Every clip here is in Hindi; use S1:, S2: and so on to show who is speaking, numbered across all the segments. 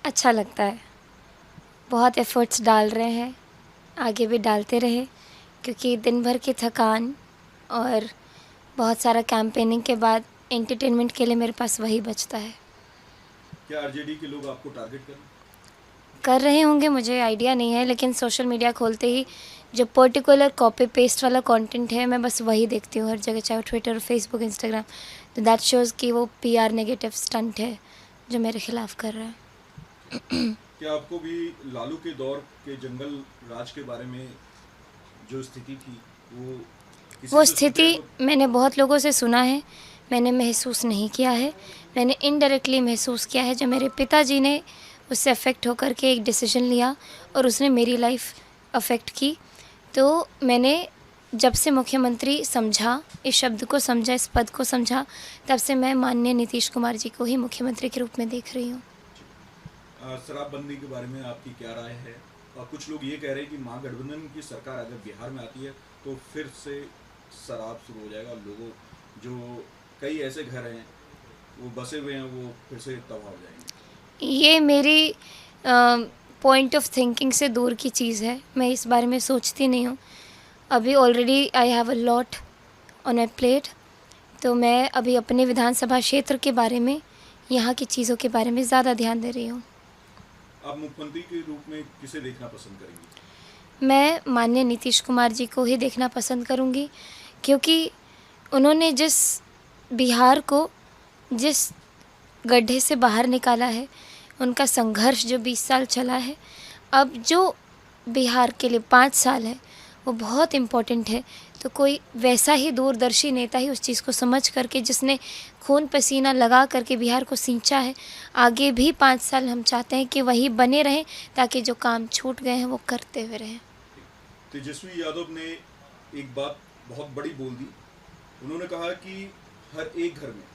S1: अच्छा लगता है। बहुत एफ़र्ट्स डाल रहे हैं, आगे भी डालते रहे, क्योंकि दिन भर की थकान और बहुत सारा कैंपेनिंग के बाद एंटरटेनमेंट के लिए मेरे पास वही बचता है।
S2: क्या आरजेडी के लोग आपको टारगेट करें?
S1: कर रहे होंगे, मुझे आइडिया नहीं है, लेकिन सोशल मीडिया खोलते ही जो पर्टिकुलर कॉपी पेस्ट वाला कंटेंट है, मैं बस वही देखती हूँ हर जगह, चाहे वो ट्विटर, फेसबुक, इंस्टाग्राम। तो दैट शोज़ कि वो पीआर नेगेटिव स्टंट है जो मेरे खिलाफ कर रहा है।
S2: क्या आपको भी लालू के दौर के जंगल राज के बारे में जो स्थिति थी वो किसी
S1: वो
S2: से सुनते
S1: स्थिति
S2: हैं तो?
S1: मैंने बहुत लोगों से सुना है, मैंने महसूस नहीं किया है। मैंने इनडायरेक्टली महसूस किया है, जब मेरे पिताजी ने उससे अफ़ेक्ट होकर के एक डिसीज़न लिया और उसने मेरी लाइफ़ अफ़ेक्ट की। तो मैंने जब से मुख्यमंत्री समझा, इस शब्द को समझा, इस पद को समझा, तब से मैं माननीय नीतीश कुमार जी को ही मुख्यमंत्री के रूप में देख रही हूँ।
S2: शराबबंदी के बारे में आपकी क्या राय है? कुछ लोग ये कह रहे हैं कि महागठबंधन की सरकार अगर बिहार में आती है तो फिर से शराब शुरू हो जाएगा। लोगों जो कई ऐसे घर हैं वो बसे हुए हैं वो फिर से तबाह हो जाएंगे।
S1: ये मेरी पॉइंट ऑफ थिंकिंग से दूर की चीज़ है, मैं इस बारे में सोचती नहीं हूँ। अभी already I have a lot on my plate, तो मैं अभी अपने विधानसभा क्षेत्र के बारे में, यहाँ की चीज़ों के बारे में ज़्यादा ध्यान दे रही हूँ।
S2: आप मुख्यमंत्री के रूप में किसे देखना पसंद करेंगी?
S1: मैं माननीय नीतीश कुमार जी को ही देखना पसंद करूँगी, क्योंकि उन्होंने जिस बिहार को जिस गड्ढे से बाहर निकाला है, उनका संघर्ष जो 20 साल चला है, अब जो बिहार के लिए 5 साल है, वो बहुत इम्पोर्टेंट है। तो कोई वैसा ही दूरदर्शी नेता ही उस चीज़ को समझ करके, जिसने खून पसीना लगा करके बिहार को सींचा है, आगे भी 5 साल हम चाहते हैं कि वही बने रहें, ताकि जो काम छूट गए हैं वो करते हुए रहें।
S2: तेजस्वी यादव ने एक बात बहुत बड़ी बोल दी। उन्होंने कहा कि हर एक घर में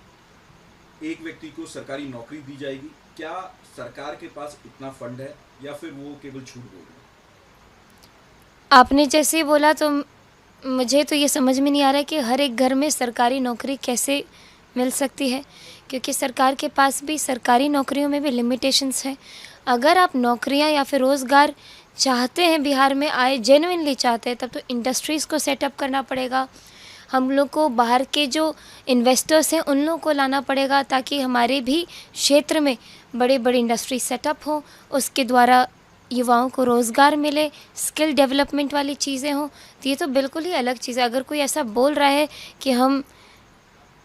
S2: एक व्यक्ति को सरकारी नौकरी दी जाएगी। क्या सरकार के पास इतना फंड है या फिर वो केवल झूठ बोल रहे हैं?
S1: आपने जैसे ही बोला, तो मुझे तो ये समझ में नहीं आ रहा है कि हर एक घर में सरकारी नौकरी कैसे मिल सकती है, क्योंकि सरकार के पास भी सरकारी नौकरियों में भी लिमिटेशंस हैं। अगर आप नौकरियां या फिर रोज़गार चाहते हैं, बिहार में आए जेन्युइनली चाहते हैं, तब तो इंडस्ट्रीज़ को सेटअप करना पड़ेगा। हम लोग को बाहर के जो इन्वेस्टर्स हैं उन लोगों को लाना पड़ेगा, ताकि हमारे भी क्षेत्र में बड़े बड़े इंडस्ट्री सेटअप हों, उसके द्वारा युवाओं को रोज़गार मिले, स्किल डेवलपमेंट वाली चीज़ें हों। तो ये तो बिल्कुल ही अलग चीज़ है। अगर कोई ऐसा बोल रहा है कि हम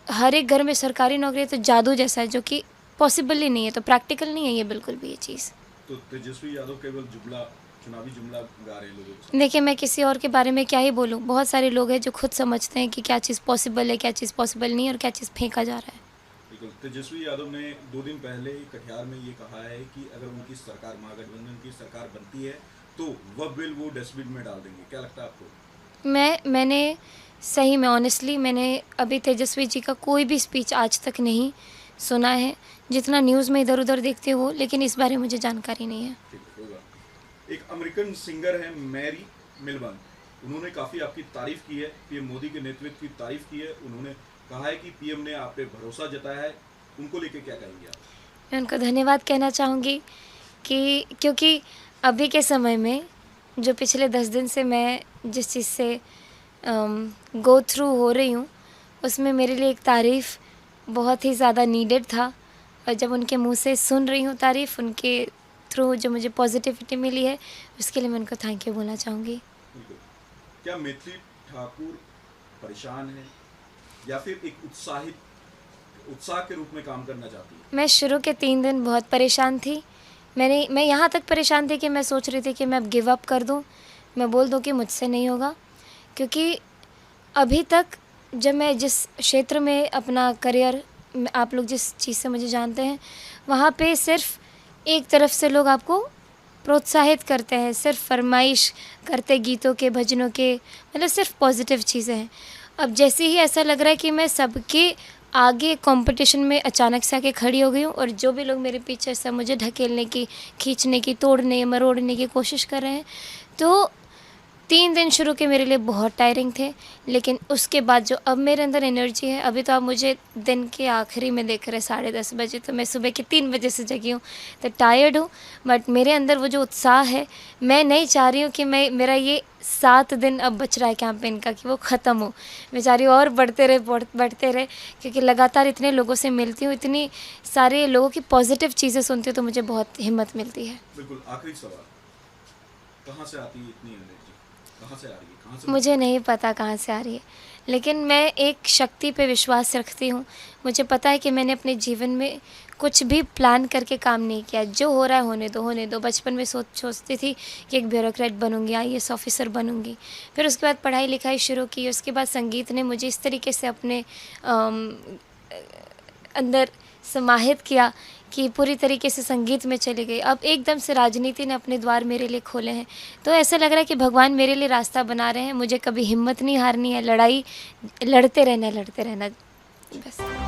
S1: हर एक घर में सरकारी नौकरी है, तो जादू जैसा है, जो कि पॉसिबल ही नहीं है, तो प्रैक्टिकल नहीं है ये बिल्कुल भी ये चीज़।
S2: तो तेजस्वी यादव केवल जुमला, चुनावी जुमला गा रहे हैं लोगों के सामने।
S1: देखिए, मैं किसी और के बारे में क्या ही बोलूँ, बहुत सारे लोग हैं जो खुद समझते हैं कि क्या चीज़ पॉसिबल है, क्या चीज़ पॉसिबल नहीं है और क्या चीज़ फेंका जा रहा है।
S2: बिल्कुल। तेजस्वी यादव ने 2 दिन पहले कटिहार में ये कहा है कि अगर उनकी सरकार, महागठबंधन की सरकार बनती है तो वह बिल वो डस्टबिन में डाल देंगे। क्या लगता है आपको?
S1: मैंने सही में ऑनेस्टली मैंने अभी तेजस्वी जी का कोई भी स्पीच आज तक नहीं सुना है। जितना न्यूज़ में इधर-उधर देखती हूँ, लेकिन इस बारे में मुझे जानकारी नहीं है।
S2: ठीक है, कोई बात नहीं। एक अमेरिकन सिंगर है मैरी मिलबर्न, उन्होंने काफ़ी आपकी तारीफ की है, पीएम मोदी के नेतृत्व की तारीफ की है। उन्होंने कहा है कि पीएम ने आप पे भरोसा जताया है। उनको लेके क्या कहेंगे आप?
S1: मैं उनको धन्यवाद कहना चाहूँगी, कि क्योंकि अभी के समय में जो पिछले 10 दिन से मैं जिस चीज़ से गो थ्रू हो रही हूँ, उसमें मेरे लिए एक तारीफ़ बहुत ही ज़्यादा नीडेड था। और जब उनके मुँह से सुन रही हूँ तारीफ़, उनके थ्रू जो मुझे पॉजिटिविटी मिली है, उसके लिए मैं उनको थैंक यू बोलना चाहूँगी।
S2: बिल्कुल। क्या मैथिली ठाकुर परेशान है या फिर एक उत्साह के रूप में काम करना चाहती है?
S1: मैं शुरू के 3 दिन बहुत परेशान थी। मैं यहाँ तक परेशान थी कि मैं सोच रही थी कि मैं अब गिव अप कर दूँ, मैं बोल दूँ कि मुझसे नहीं होगा। क्योंकि अभी तक जब मैं जिस क्षेत्र में अपना करियर, आप लोग जिस चीज़ से मुझे जानते हैं, वहाँ पे सिर्फ़ एक तरफ से लोग आपको प्रोत्साहित करते हैं, सिर्फ़ फ़रमाइश करते गीतों के, भजनों के, मतलब सिर्फ़ पॉज़िटिव चीज़ें हैं। अब जैसे ही ऐसा लग रहा है कि मैं सबके आगे कॉम्पिटिशन में अचानक से आके खड़ी हो गई हूँ, और जो भी लोग मेरे पीछे सब मुझे ढकेलने की, खींचने की, तोड़ने, मरोड़ने की कोशिश कर रहे हैं, तो 3 दिन शुरू के मेरे लिए बहुत टायरिंग थे, लेकिन उसके बाद जो अब मेरे अंदर एनर्जी है, अभी तो आप मुझे दिन के आखिरी में देख रहे हैं 10:30 बजे, तो मैं सुबह के 3 बजे से जगी हूँ। तो टायर्ड हूँ, बट मेरे अंदर वो जो उत्साह है, मैं नहीं चाह रही हूँ कि मेरा ये 7 दिन अब बच रहा है कैंपेन का कि वो ख़त्म हो। मैं चाह रही हूँ और बढ़ते रहे, क्योंकि लगातार इतने लोगों से मिलती हूँ, इतनी सारे लोगों की पॉजिटिव चीज़ें सुनती हूँ, तो मुझे बहुत हिम्मत मिलती है।
S2: बिल्कुल, आखिरी सवाल, कहाँ से आती है इतनी एनर्जी? कहाँ से आ रही है? कहाँ से
S1: मुझे नहीं पता कहाँ से आ रही है, लेकिन मैं एक शक्ति पे विश्वास रखती हूँ। मुझे पता है कि मैंने अपने जीवन में कुछ भी प्लान करके काम नहीं किया। जो हो रहा है होने दो। बचपन में सोचती थी कि एक ब्यूरोक्रेट बनूँगी, आईएएस ऑफ़िसर बनूँगी। फिर उसके बाद पढ़ाई लिखाई शुरू की, उसके बाद संगीत ने मुझे इस तरीके से अपने अंदर समाहित किया कि पूरी तरीके से संगीत में चली गई। अब एकदम से राजनीति ने अपने द्वार मेरे लिए खोले हैं, तो ऐसा लग रहा है कि भगवान मेरे लिए रास्ता बना रहे हैं। मुझे कभी हिम्मत नहीं हारनी है, लड़ाई लड़ते रहना बस।